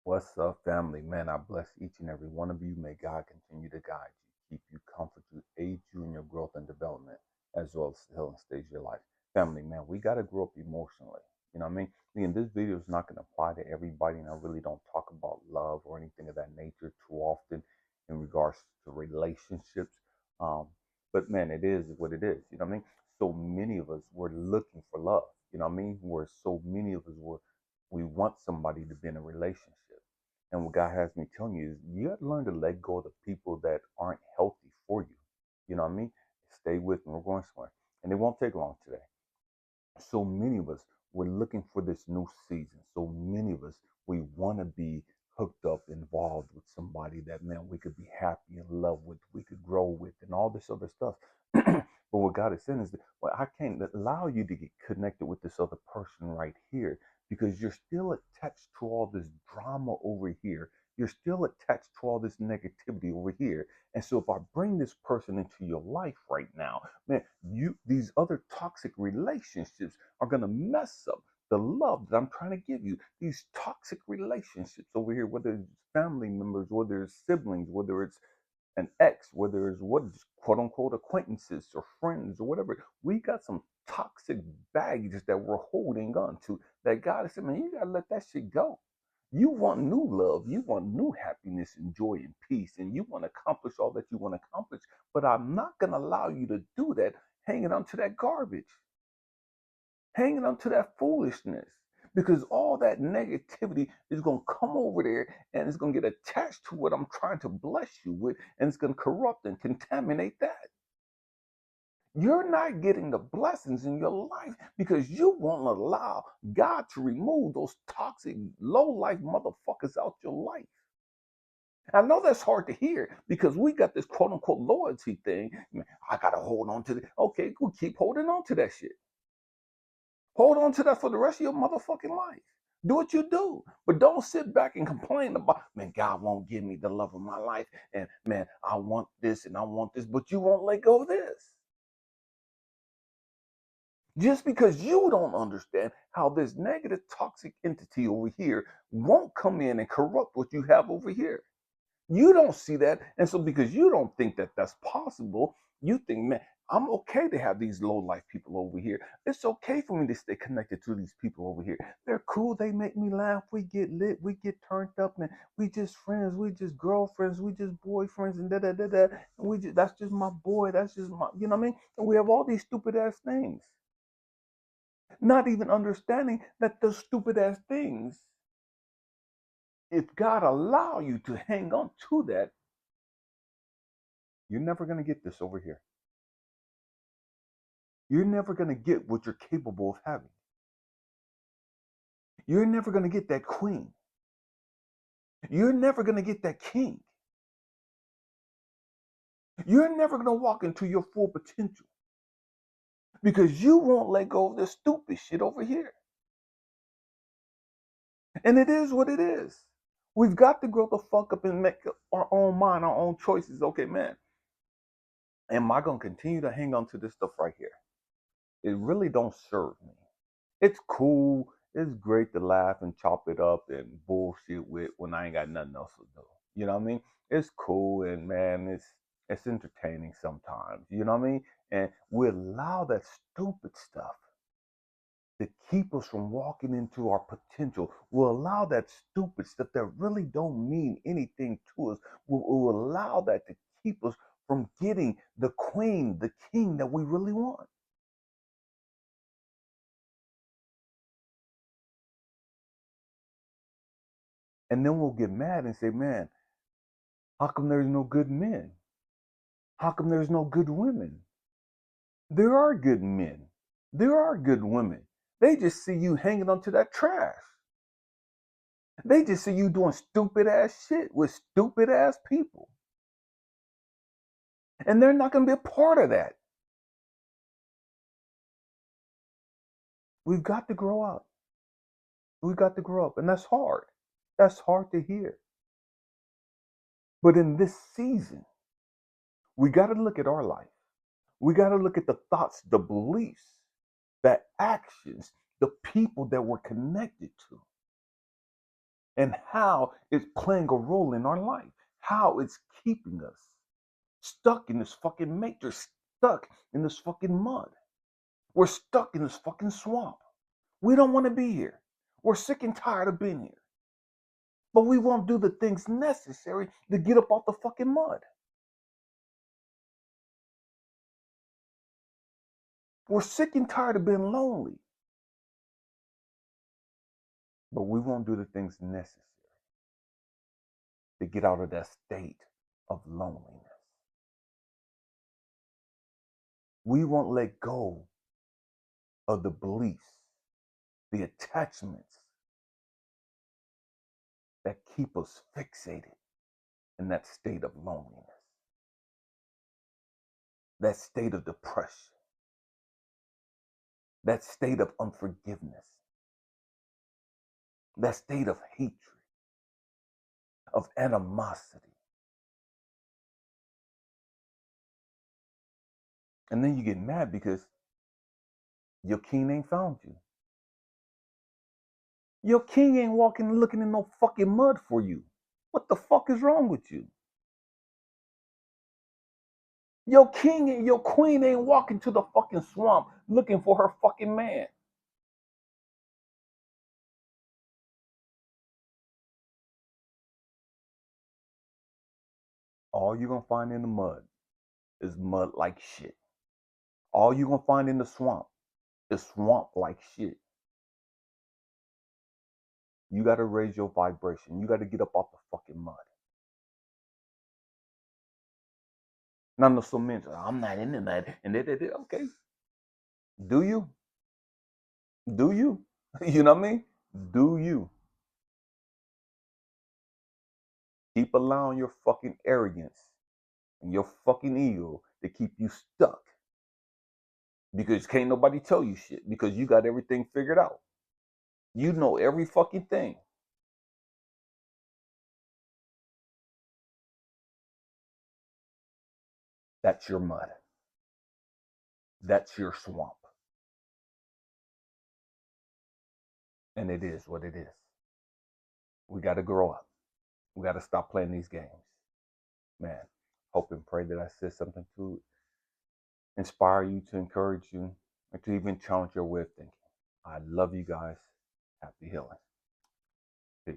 What's up, family? Man, I bless each and every one of you. May God continue to guide you, keep you, comfort you, aid you in your growth and development, as well as the healing stage of your life. Family, man, we got to grow up emotionally. You know what I mean? Again, this video is not going to apply to everybody, and I really don't talk about love or anything of that nature too often in regards to relationships. Um, but man, it is what it is. You know what I mean? So many of us were looking for love. You know what I mean? Where so many of us were, we want somebody to be in a relationship. And what God has me telling you is you got to learn to let go of the people that aren't healthy for you. You know what I mean? Stay with me. We're going somewhere. And it won't take long today. So many of us, we're looking for this new season. So many of us, we want to be hooked up, involved with somebody that, man, we could be happy in love with, we could grow with, and all this other stuff. But what God is saying is that, well, I can't allow you to get connected with this other person right here because you're still attached to all this drama over here. You're still attached to all this negativity over here. And so if I bring this person into your life right now, man, these other toxic relationships are gonna mess up the love that I'm trying to give you. These toxic relationships over here, whether it's family members, whether it's siblings, whether it's an ex, whether it's what is quote unquote acquaintances or friends or whatever. We got some toxic baggage that we're holding on to that God has said, man, you gotta let that shit go. You want new love, you want new happiness and joy and peace, and you want to accomplish all that you want to accomplish. But I'm not gonna allow you to do that hanging on to that garbage, hanging on to that foolishness. Because all that negativity is going to come over there and it's going to get attached to what I'm trying to bless you with, and it's going to corrupt and contaminate that. You're not getting the blessings in your life because you won't allow God to remove those toxic, low life motherfuckers out your life. I know that's hard to hear because we got this quote unquote loyalty thing. I got to hold on to it. Okay, we'll keep holding on to that shit. Hold on to that for the rest of your motherfucking life. Do what you do, but don't sit back and complain about, man, God won't give me the love of my life, and man, I want this and I want this, but you won't let go of this. Just because you don't understand how this negative toxic entity over here won't come in and corrupt what you have over here. You don't see that. And so, because you don't think that that's possible, you think, man, I'm okay to have these low life people over here. It's okay for me to stay connected to these people over here. They're cool. They make me laugh. We get lit. We get turned up, man. We just friends. We just girlfriends. We just boyfriends and da da da da. And that's just my boy. That's just my, you know what I mean? And we have all these stupid ass things. Not even understanding that those stupid ass things, if God allow you to hang on to that, you're never going to get this over here. You're never going to get what you're capable of having. You're never going to get that queen. You're never going to get that king. You're never going to walk into your full potential because you won't let go of this stupid shit over here. And it is what it is. We've got to grow the fuck up and make our own mind, our own choices. Okay, man, am I going to continue to hang on to this stuff right here? It really don't serve me. It's cool. It's great to laugh and chop it up and bullshit with when I ain't got nothing else to do. You know what I mean? It's cool and man, it's entertaining sometimes. You know what I mean? And we allow that stupid stuff to keep us from walking into our potential. We'll allow that stupid stuff that really don't mean anything to us. We'll allow that to keep us from getting the queen, the king that we really want. And then we'll get mad and say, man, how come there's no good men? How come there's no good women? There are good men. There are good women. They just see you hanging onto that trash. They just see you doing stupid ass shit with stupid ass people. And they're not going to be a part of that. We've got to grow up. We've got to grow up. And that's hard. That's hard to hear. But in this season, we got to look at our life. We got to look at the thoughts, the beliefs, the actions, the people that we're connected to. and how it's playing a role in our life, how it's keeping us stuck in this fucking matrix, stuck in this fucking mud. We're stuck in this fucking swamp. We don't want to be here. We're sick and tired of being here. But we won't do the things necessary to get up off the fucking mud. We're sick and tired of being lonely. But we won't do the things necessary to get out of that state of loneliness. We won't let go of the beliefs, the attachments that keep us fixated in that state of loneliness, that state of depression, that state of unforgiveness, that state of hatred, of animosity. And then you get mad because your king ain't found you. Your king ain't walking looking in no fucking mud for you. What the fuck is wrong with you? Your king and your queen ain't walking to the fucking swamp looking for her fucking man. All you're gonna find in the mud is mud like shit. All you're gonna find in the swamp is swamp like shit. You gotta raise your vibration. You gotta get up off the fucking mud. None of so many. I'm not into that. And okay. Do you? Do you? You know what I mean? Do you? Keep allowing your fucking arrogance and your fucking ego to keep you stuck. Because can't nobody tell you shit. Because you got everything figured out. You know every fucking thing. That's your mud. That's your swamp. And it is what it is. We got to grow up. We got to stop playing these games. Man, hope and pray that I said something to inspire you, to encourage you, or to even challenge your way of thinking. I love you guys. Happy healing. Peace.